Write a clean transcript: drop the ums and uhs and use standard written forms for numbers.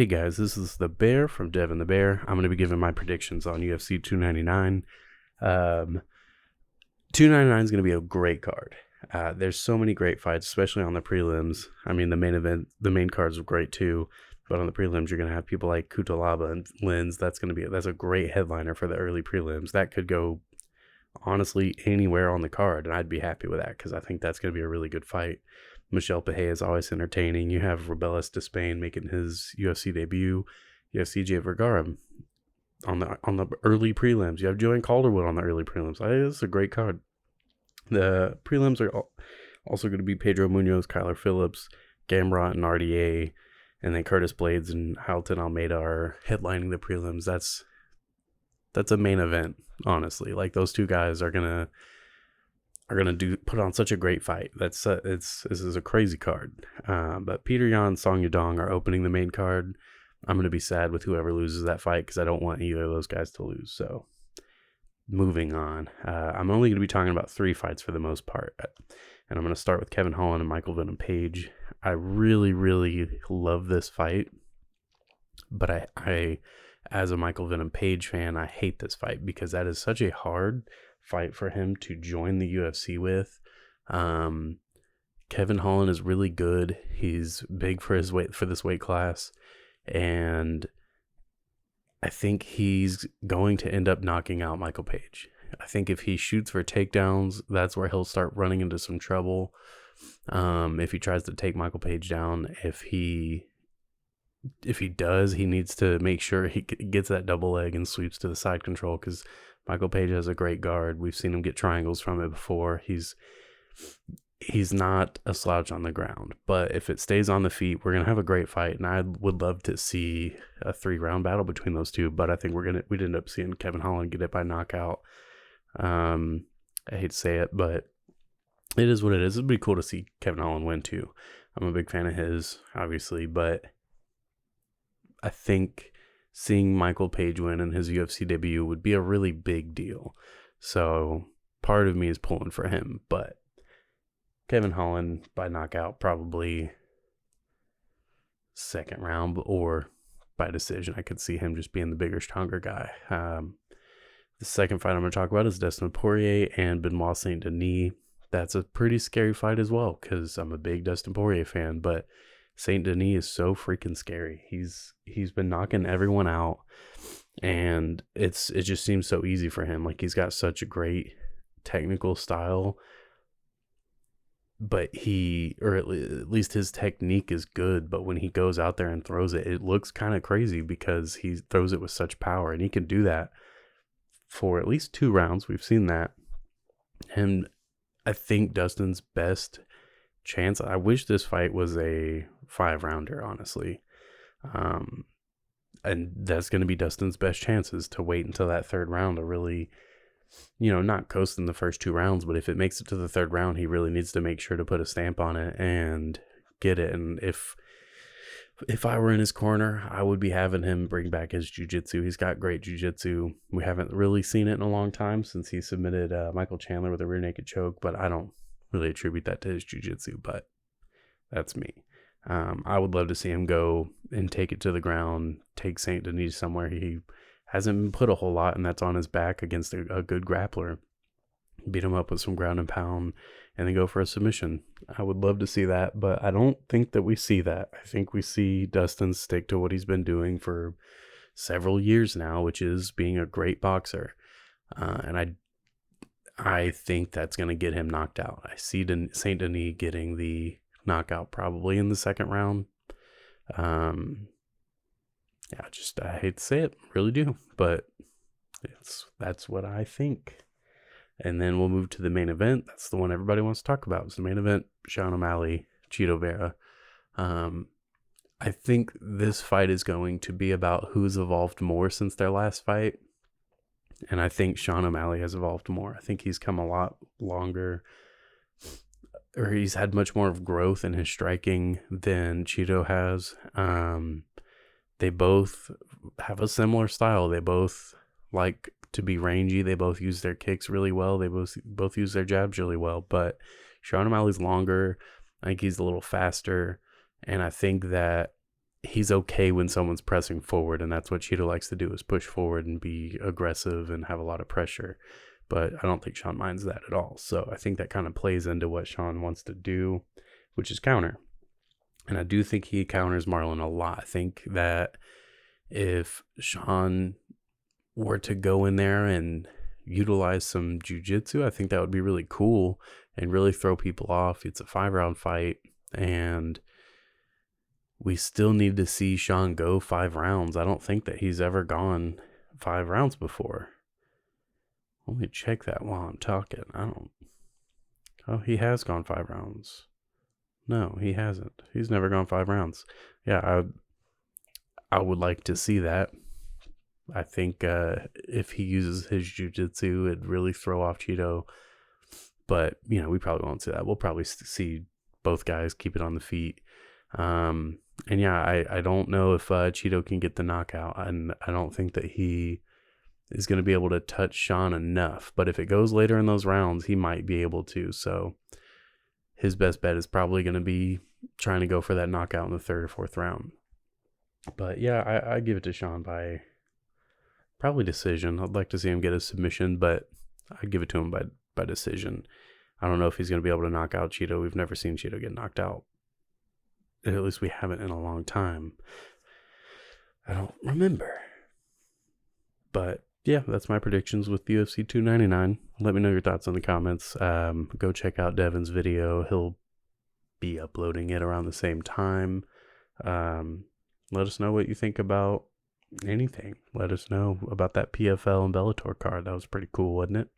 Hey guys, this is the Bear from Devin the Bear. I'm going to be giving my predictions on UFC 299. 299 is going to be a great card. There's so many great fights, especially on the prelims. I mean, the main event, the main cards are great too, but on the prelims, you're going to have people like Kutalaba and Lins. That's a great headliner for the early prelims. That could go honestly anywhere on the card, and I'd be happy with that because I think that's going to be a really good fight. Michel Pehe is always entertaining. You have Robelis Despain making his UFC debut. You have CJ Vergara on the early prelims. You have Joanne Calderwood on the early prelims. This is a great card. The prelims are also going to be Pedro Munoz, Kyler Phillips, Gamrot, and RDA, and then Curtis Blades and Halton Almeida are headlining the prelims. That's a main event, honestly. Like, those two guys are gonna put on such a great fight. This is a crazy card. But Peter Yan, Song Yadong are opening the main card. I'm gonna be sad with whoever loses that fight because I don't want either of those guys to lose. So moving on, I'm only gonna be talking about 3 fights for the most part, and I'm gonna start with Kevin Holland and Michael Venom Page. I really, really love this fight, but I as a Michael Venom Page fan, I hate this fight because that is such a hard fight for him to join the UFC with. Kevin Holland is really good. He's big for this weight class, and I think he's going to end up knocking out Michael Page. I think if he shoots for takedowns, that's where he'll start running into some trouble. If he tries to take Michael Page down, if he does, he needs to make sure he gets that double leg and sweeps to the side control, because Michael Page has a great guard. We've seen him get triangles from it before. He's not a slouch on the ground, but if it stays on the feet, we're gonna have a great fight, and I would love to see a 3-round battle between those two. But I think we'd end up seeing Kevin Holland get it by knockout. I hate to say it, but it is what it is. It'd be cool to see Kevin Holland win too. I'm a big fan of his, obviously, but I think seeing Michael Page win in his UFC debut would be a really big deal. So part of me is pulling for him, but Kevin Holland by knockout, probably second round or by decision. I could see him just being the bigger, stronger guy. The second fight I'm going to talk about is Dustin Poirier and Benoit Saint Denis. That's a pretty scary fight as well because I'm a big Dustin Poirier fan, but Saint Denis is so freaking scary. He's been knocking everyone out, and it just seems so easy for him. Like, he's got such a great technical style, but at least his technique is good. But when he goes out there and throws it, it looks kind of crazy because he throws it with such power, and he can do that for at least 2 rounds. We've seen that. And I think Dustin's best chance, I wish this fight was a 5-rounder, honestly. And that's going to be Dustin's best chances, to wait until that 3rd round to really, not coast in the first 2 rounds, but if it makes it to the 3rd round, he really needs to make sure to put a stamp on it and get it. And if I were in his corner, I would be having him bring back his jiu-jitsu. He's got great jiu-jitsu. We haven't really seen it in a long time since he submitted Michael Chandler with a rear naked choke, but I don't really attribute that to his jiu-jitsu, but that's me. I would love to see him go and take it to the ground, take Saint Denis somewhere he hasn't been put a whole lot, and that's on his back against a good grappler. Beat him up with some ground and pound, and then go for a submission. I would love to see that, but I don't think that we see that. I think we see Dustin stick to what he's been doing for several years now, which is being a great boxer. And I think that's going to get him knocked out. I see Saint Denis getting the knockout probably in the 2nd round. I hate to say it, really do, but that's what I think. And then we'll move to the main event. That's the one everybody wants to talk about. It's the main event: Sean O'Malley, Chito Vera. I think this fight is going to be about who's evolved more since their last fight. And I think Sean O'Malley has evolved more. I think he's come a lot longer, or he's had much more of growth in his striking than Chito has. They both have a similar style. They both like to be rangy. They both use their kicks really well. They both use their jabs really well. But Sean O'Malley's longer. I think he's a little faster. And I think that he's okay when someone's pressing forward, and that's what Cheeto likes to do, is push forward and be aggressive and have a lot of pressure. But I don't think Sean minds that at all. So I think that kind of plays into what Sean wants to do, which is counter. And I do think he counters Marlon a lot. I think that if Sean were to go in there and utilize some jiu-jitsu, I think that would be really cool and really throw people off. It's a 5-round fight, and we still need to see Sean go 5 rounds. I don't think that he's ever gone 5 rounds before. Let me check that while I'm talking. Oh, he has gone 5 rounds. No, he hasn't. He's never gone 5 rounds. Yeah, I would like to see that. I think if he uses his jiu-jitsu, it'd really throw off Cheeto. But, we probably won't see that. We'll probably see both guys keep it on the feet. And yeah, I don't know if Cheeto can get the knockout. And I don't think that he is going to be able to touch Sean enough. But if it goes later in those rounds, he might be able to. So his best bet is probably going to be trying to go for that knockout in the 3rd or 4th round. But yeah, I give it to Sean by probably decision. I'd like to see him get a submission, but I'd give it to him by decision. I don't know if he's going to be able to knock out Cheeto. We've never seen Cheeto get knocked out. At least we haven't in a long time. I don't remember. But yeah, that's my predictions with UFC 299. Let me know your thoughts in the comments. Go check out Devin's video. He'll be uploading it around the same time. Let us know what you think about anything. Let us know about that PFL and Bellator card. That was pretty cool, wasn't it?